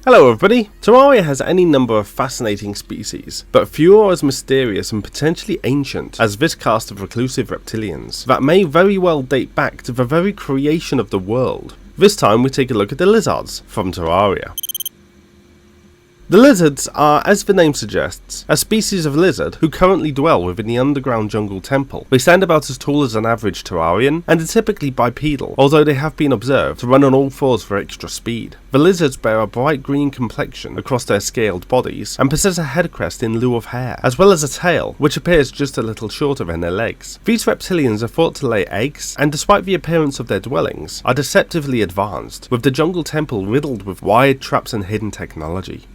Hello everybody! Terraria has any number of fascinating species, but few are as mysterious and potentially ancient as this cast of reclusive reptilians that may very well date back to the very creation of the world. This time we take a look at the Lihzahrds from Terraria. The Lihzahrds are, as the name suggests, a species of lizard who currently dwell within the underground jungle temple. They stand about as tall as an average Terrarian and are typically bipedal, although they have been observed to run on all fours for extra speed. The lizards bear a bright green complexion across their scaled bodies and possess a head crest in lieu of hair, as well as a tail, which appears just a little shorter than their legs. These reptilians are thought to lay eggs, and despite the appearance of their dwellings, are deceptively advanced, with the jungle temple riddled with wired traps and hidden technology.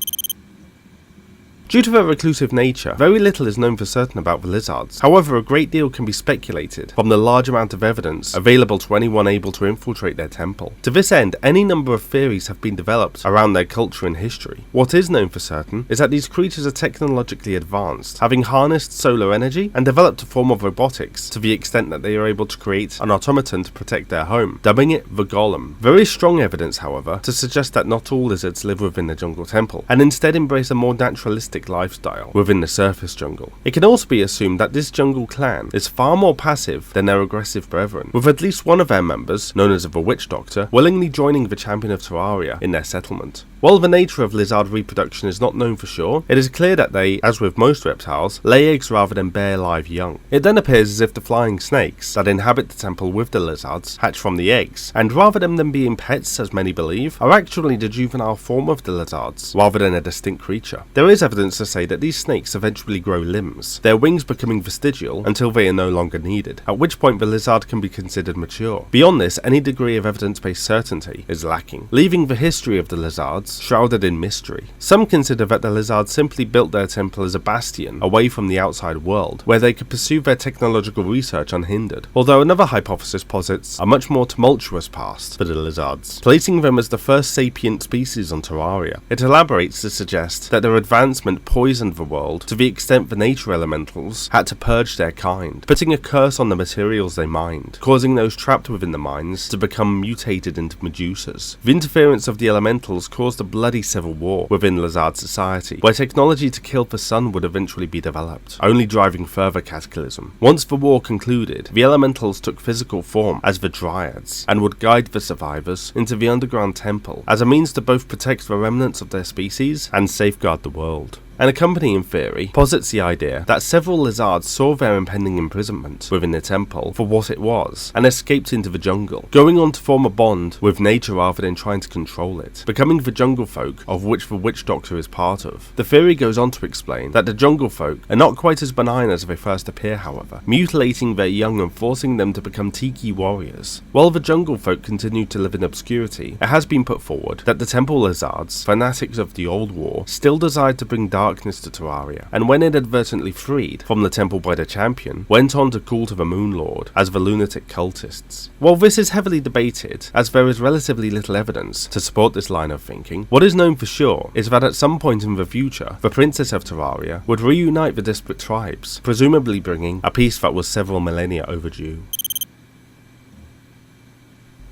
Due to their reclusive nature, very little is known for certain about the Lihzahrds. However, a great deal can be speculated from the large amount of evidence available to anyone able to infiltrate their temple. To this end, any number of theories have been developed around their culture and history. What is known for certain is that these creatures are technologically advanced, having harnessed solar energy and developed a form of robotics to the extent that they are able to create an automaton to protect their home, dubbing it the Golem. There is strong evidence, however, to suggest that not all lizards live within the jungle temple, and instead embrace a more naturalistic lifestyle within the surface jungle. It can also be assumed that this jungle clan is far more passive than their aggressive brethren, with at least one of their members, known as the Witch Doctor, willingly joining the champion of Terraria in their settlement. While the nature of lizard reproduction is not known for sure, it is clear that they, as with most reptiles, lay eggs rather than bear live young. It then appears as if the flying snakes that inhabit the temple with the lizards hatch from the eggs, and rather than them being pets as many believe, are actually the juvenile form of the lizards, rather than a distinct creature. There is evidence to say that these snakes eventually grow limbs, their wings becoming vestigial until they are no longer needed, at which point the lizard can be considered mature. Beyond this, any degree of evidence-based certainty is lacking, leaving the history of the lizards shrouded in mystery. Some consider that the lizards simply built their temple as a bastion away from the outside world, where they could pursue their technological research unhindered, although another hypothesis posits a much more tumultuous past for the lizards, placing them as the first sapient species on Terraria. It elaborates to suggest that their advancement poisoned the world to the extent the nature elementals had to purge their kind, putting a curse on the materials they mined, causing those trapped within the mines to become mutated into Medusas. The interference of the elementals caused a bloody civil war within Lihzard society, where technology to kill the sun would eventually be developed, only driving further cataclysm. Once the war concluded, the elementals took physical form as the Dryads, and would guide the survivors into the underground temple as a means to both protect the remnants of their species and safeguard the world. An accompanying theory posits the idea that several lizards saw their impending imprisonment within the temple for what it was, and escaped into the jungle, going on to form a bond with nature rather than trying to control it, becoming the jungle folk of which the Witch Doctor is part of. The theory goes on to explain that the jungle folk are not quite as benign as they first appear, however, mutilating their young and forcing them to become tiki warriors. While the jungle folk continue to live in obscurity, it has been put forward that the temple lizards, fanatics of the old war, still desired to bring darkness to Terraria, and when inadvertently freed from the temple by the champion, went on to call to the Moon Lord as the lunatic cultists. While this is heavily debated, as there is relatively little evidence to support this line of thinking, what is known for sure is that at some point in the future, the Princess of Terraria would reunite the disparate tribes, presumably bringing a peace that was several millennia overdue.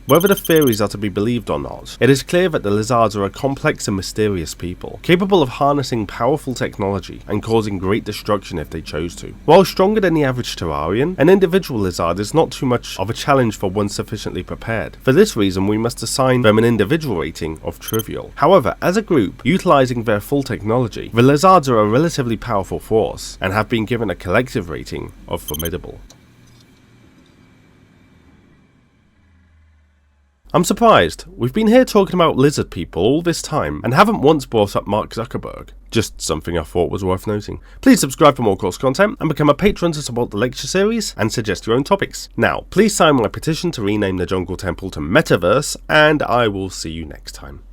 Whether the theories are to be believed or not, it is clear that the lizards are a complex and mysterious people, capable of harnessing powerful technology and causing great destruction if they chose to. While stronger than the average Terrarian, an individual lizard is not too much of a challenge for one sufficiently prepared. For this reason, we must assign them an individual rating of trivial. However, as a group, utilizing their full technology, the lizards are a relatively powerful force, and have been given a collective rating of formidable. I'm surprised. We've been here talking about lizard people all this time and haven't once brought up Mark Zuckerberg. Just something I thought was worth noting. Please subscribe for more course content and become a patron to support the lecture series and suggest your own topics. Now, please sign my petition to rename the Jungle Temple to Metaverse, and I will see you next time.